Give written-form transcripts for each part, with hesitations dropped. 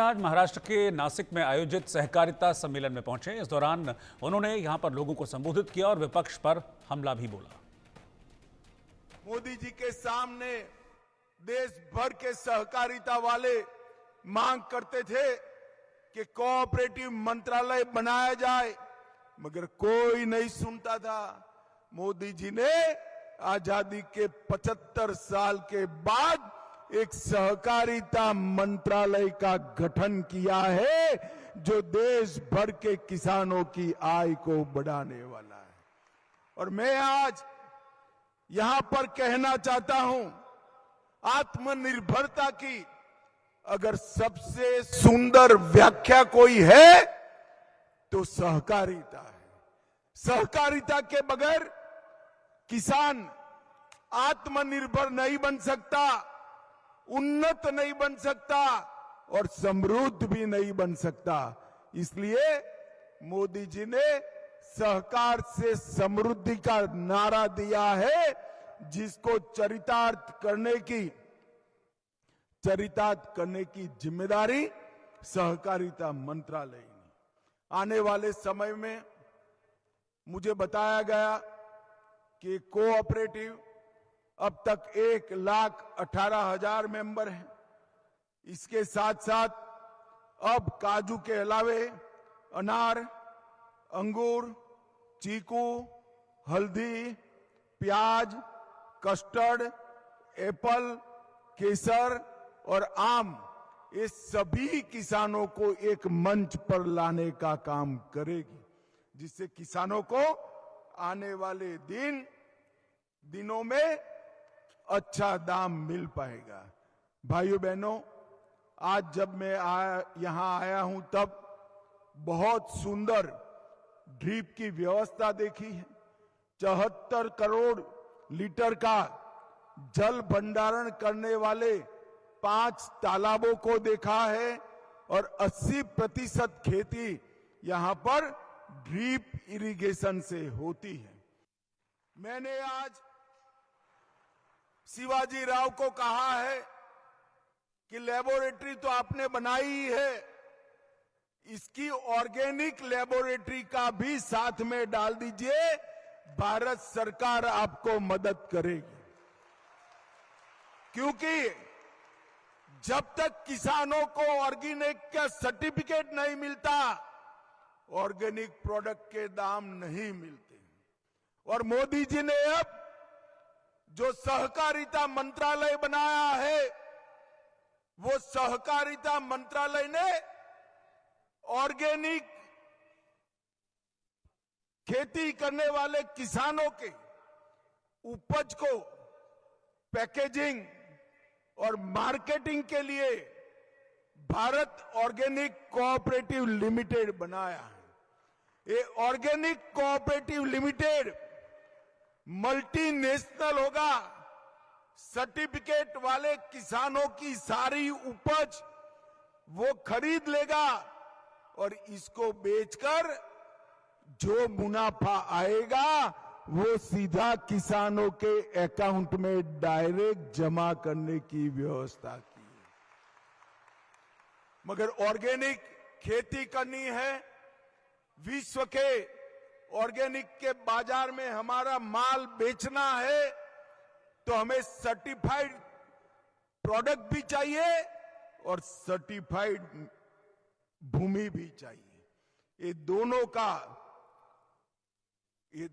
आज महाराष्ट्र के नासिक में आयोजित सहकारिता सम्मेलन में पहुंचे। इस दौरान उन्होंने यहां पर लोगों को संबोधित किया और विपक्ष पर हमला भी बोला। मोदी जी के सामने देश भर के सहकारिता वाले मांग करते थे कि कोऑपरेटिव मंत्रालय बनाया जाए, मगर कोई नहीं सुनता था। मोदी जी ने आजादी के 75 साल के बाद एक सहकारिता मंत्रालय का गठन किया है जो देश भर के किसानों की आय को बढ़ाने वाला है। और मैं आज यहां पर कहना चाहता हूं, आत्मनिर्भरता की अगर सबसे सुंदर व्याख्या कोई है तो सहकारिता है। सहकारिता के बगैर किसान आत्मनिर्भर नहीं बन सकता, उन्नत नहीं बन सकता और समृद्ध भी नहीं बन सकता। इसलिए मोदी जी ने सहकार से समृद्धि का नारा दिया है, जिसको चरितार्थ करने की जिम्मेदारी सहकारिता मंत्रालय ने। आने वाले समय में मुझे बताया गया कि कोऑपरेटिव अब तक 1,18,000 मेंबर हैं। इसके साथ साथ अब काजू के अलावे अनार, अंगूर, चीकू, हल्दी, प्याज, कस्टर्ड, एप्पल, केसर और आम, ये सभी किसानों को एक मंच पर लाने का काम करेगी, जिससे किसानों को आने वाले दिनों में अच्छा दाम मिल पाएगा। भाइयों बहनों, आज जब मैं यहां आया हूं तब बहुत सुंदर ड्रिप की व्यवस्था देखी है। 74 करोड़ लीटर का जल भंडारण करने वाले 5 तालाबों को देखा है और 80% खेती यहां पर ड्रिप इरिगेशन से होती है। मैंने आज शिवाजी राव को कहा है कि लेबोरेटरी तो आपने बनाई ही है, इसकी ऑर्गेनिक लेबोरेटरी का भी साथ में डाल दीजिए, भारत सरकार आपको मदद करेगी। क्योंकि जब तक किसानों को ऑर्गेनिक का सर्टिफिकेट नहीं मिलता, ऑर्गेनिक प्रोडक्ट के दाम नहीं मिलते। और मोदी जी ने अब जो सहकारिता मंत्रालय बनाया है, वो सहकारिता मंत्रालय ने ऑर्गेनिक खेती करने वाले किसानों के उपज को पैकेजिंग और मार्केटिंग के लिए भारत ऑर्गेनिक कोऑपरेटिव लिमिटेड बनाया है। ये ऑर्गेनिक कोऑपरेटिव लिमिटेड मल्टीनेशनल होगा। सर्टिफिकेट वाले किसानों की सारी उपज वो खरीद लेगा और इसको बेचकर जो मुनाफा आएगा वो सीधा किसानों के अकाउंट में डायरेक्ट जमा करने की व्यवस्था की है। मगर ऑर्गेनिक खेती करनी है, विश्व के ऑर्गेनिक के बाजार में हमारा माल बेचना है, तो हमें सर्टिफाइड प्रोडक्ट भी चाहिए और सर्टिफाइड भूमि भी चाहिए। ये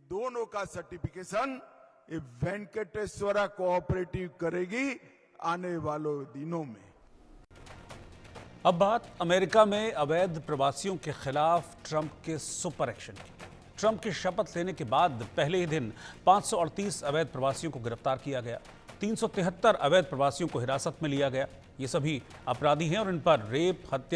दोनों का सर्टिफिकेशन ये वेंकटेश्वरा कोऑपरेटिव करेगी आने वालों दिनों में। अब बात अमेरिका में अवैध प्रवासियों के खिलाफ ट्रंप के सुपर एक्शन की। ट्रंप की शपथ लेने के बाद पहले ही दिन 538 अवैध प्रवासियों को गिरफ्तार किया गया। 373 अवैध प्रवासियों को हिरासत में लिया गया। ये सभी अपराधी हैं और इन पर रेप, हत्या